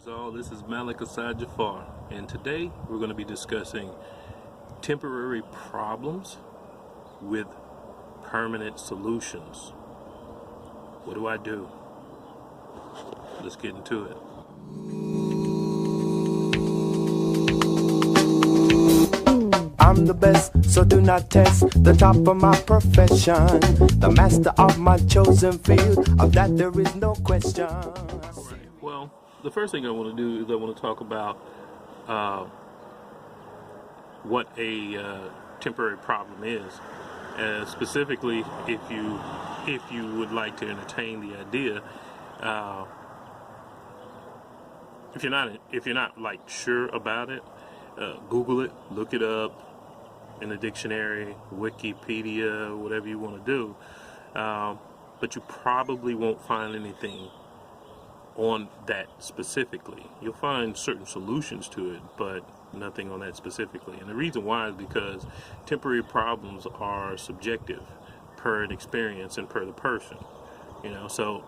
Greetings all, this is Malik Asad Jafar, and today we're going to be discussing temporary problems with permanent solutions. What do I do? Let's get into it. I'm the best, so do not test the top of my profession, the master of my chosen field, of that there is no question. Right. Well, the first thing I want to do is I want to talk about what a temporary problem is. Specifically, if you would like to entertain the idea, if you're not like sure about it, Google it, look it up in the dictionary, Wikipedia, whatever you want to do. But you probably won't find anything on that specifically. You'll find certain solutions to it, but nothing on that specifically. And the reason why is because temporary problems are subjective per an experience and per the person. So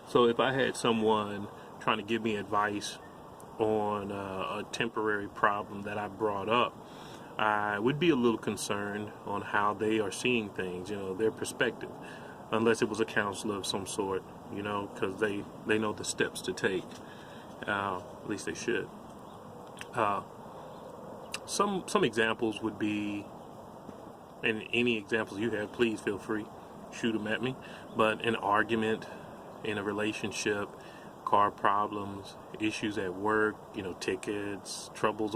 so if I had someone trying to give me advice on a temporary problem that I brought up, I would be a little concerned on how they are seeing things, their perspective, unless it was a counselor of some sort, because they know the steps to take. At least they should. Some examples would be, and any examples you have, please feel free, shoot them at me. But an argument in a relationship, car problems, issues at work, tickets, troubles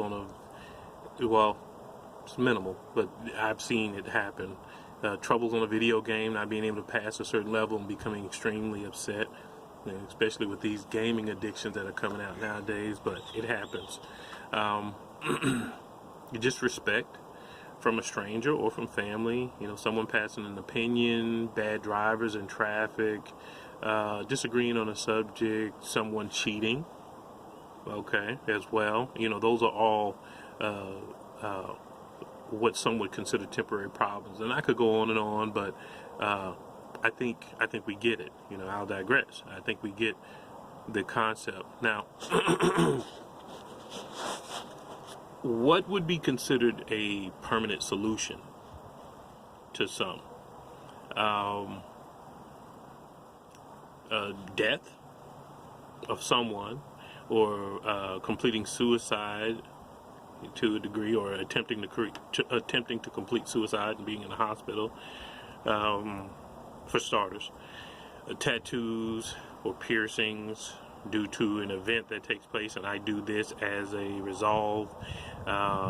it's minimal, but I've seen it happen. Troubles on a video game, not being able to pass a certain level and becoming extremely upset, especially with these gaming addictions that are coming out nowadays, but it happens. Disrespect from a stranger or from family, someone passing an opinion, bad drivers in traffic, disagreeing on a subject, someone cheating, as well. Those are all what some would consider temporary problems, and I could go on, but I think we get it. I'll digress. I think we get the concept. Now, what would be considered a permanent solution to some? Death of someone, or completing suicide to a degree, or attempting to complete suicide and being in the hospital, for starters. Tattoos or piercings due to an event that takes place, and I do this as a resolve.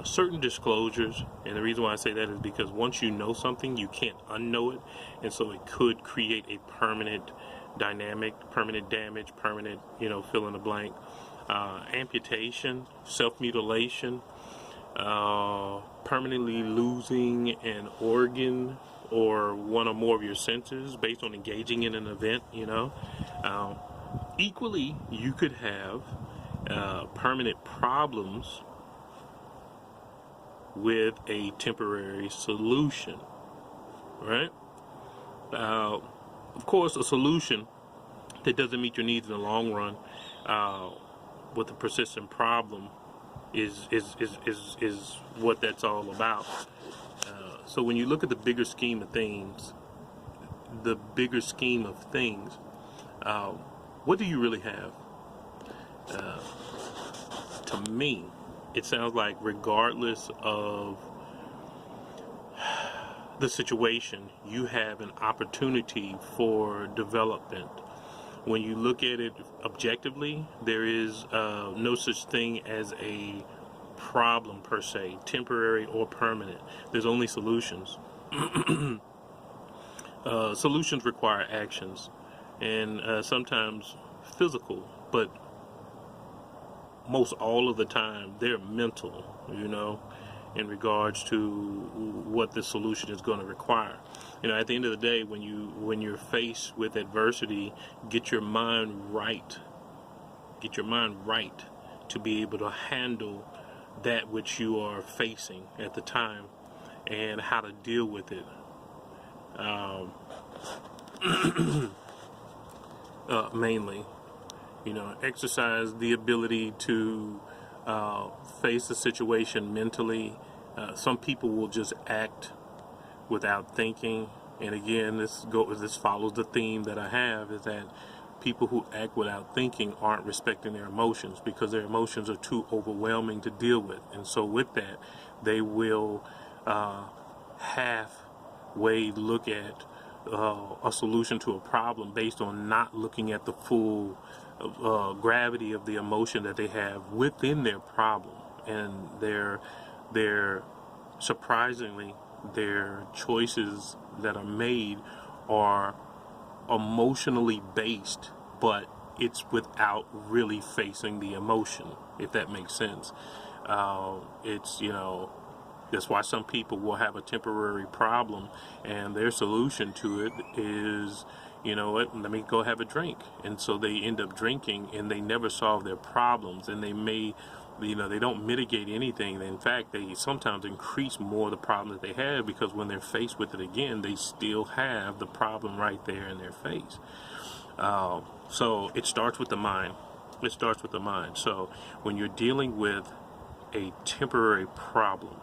Certain disclosures, and the reason why I say that is because once you know something, you can't unknow it, and so it could create a permanent dynamic, permanent damage, permanent, fill in the blank. Amputation, self-mutilation, permanently losing an organ or one or more of your senses based on engaging in an event, equally, you could have permanent problems with a temporary solution, right? Of course, a solution that doesn't meet your needs in the long run, with a persistent problem, is what that's all about. So when you look at the bigger scheme of things, what do you really have? To me, it sounds like regardless of the situation, you have an opportunity for development. When you look at it objectively, there is no such thing as a problem per se, temporary or permanent. There's only solutions. Solutions require actions, and sometimes physical, but most all of the time they're mental, in regards to what the solution is going to require. At the end of the day, when you're faced with adversity, get your mind right to be able to handle that which you are facing at the time and how to deal with it. Mainly, exercise the ability to face a situation mentally. Some people will just act without thinking, and again, this follows the theme that I have, is that people who act without thinking aren't respecting their emotions because their emotions are too overwhelming to deal with, and so with that, they will halfway look at a solution to a problem based on not looking at the full gravity of the emotion that they have within their problem. And they're surprisingly, their choices that are made are emotionally based, but it's without really facing the emotion, if that makes sense. That's why some people will have a temporary problem and their solution to it is, let me go have a drink. And so they end up drinking and they never solve their problems, and they may, they don't mitigate anything. In fact, they sometimes increase more the problem that they have, because when they're faced with it again, they still have the problem right there in their face. So it starts with the mind. It starts with the mind. So when you're dealing with a temporary problem,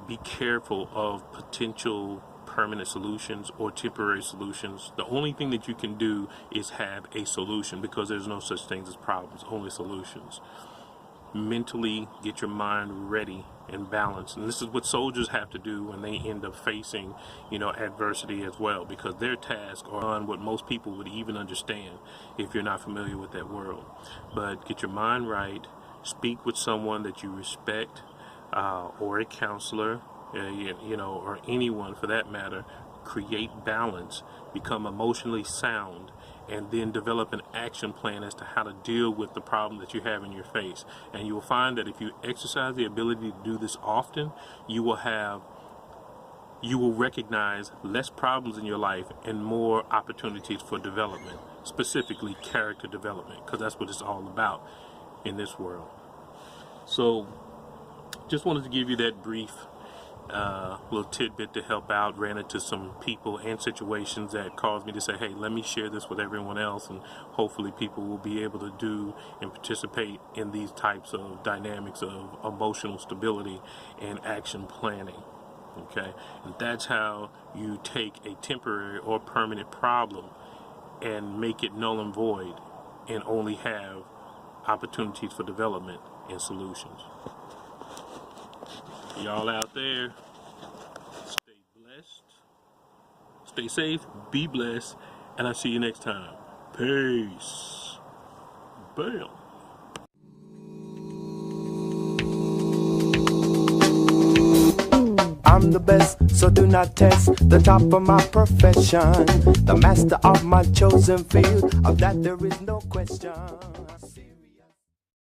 be careful of potential permanent solutions or temporary solutions. The only thing that you can do is have a solution, because there's no such things as problems, only solutions. Mentally get your mind ready and balanced, and this is what soldiers have to do when they end up facing adversity as well, because their tasks are on what most people would even understand if you're not familiar with that world. But get your mind right, speak with someone that you respect, or a counselor, or anyone for that matter. Create balance, become emotionally sound, and then develop an action plan as to how to deal with the problem that you have in your face. And you will find that if you exercise the ability to do this often, you will recognize less problems in your life and more opportunities for development, specifically character development, because that's what it's all about in this world. So just wanted to give you that brief little tidbit to help out. Ran into some people and situations that caused me to say, hey, let me share this with everyone else, and hopefully people will be able to do and participate in these types of dynamics of emotional stability and action planning. Okay, and that's how you take a temporary or permanent problem and make it null and void, and only have opportunities for development and solutions. Y'all out there, stay blessed, stay safe, be blessed, and I'll see you next time. Peace. Bam. I'm the best, so do not test the top of my profession, the master of my chosen field, of that there is no question.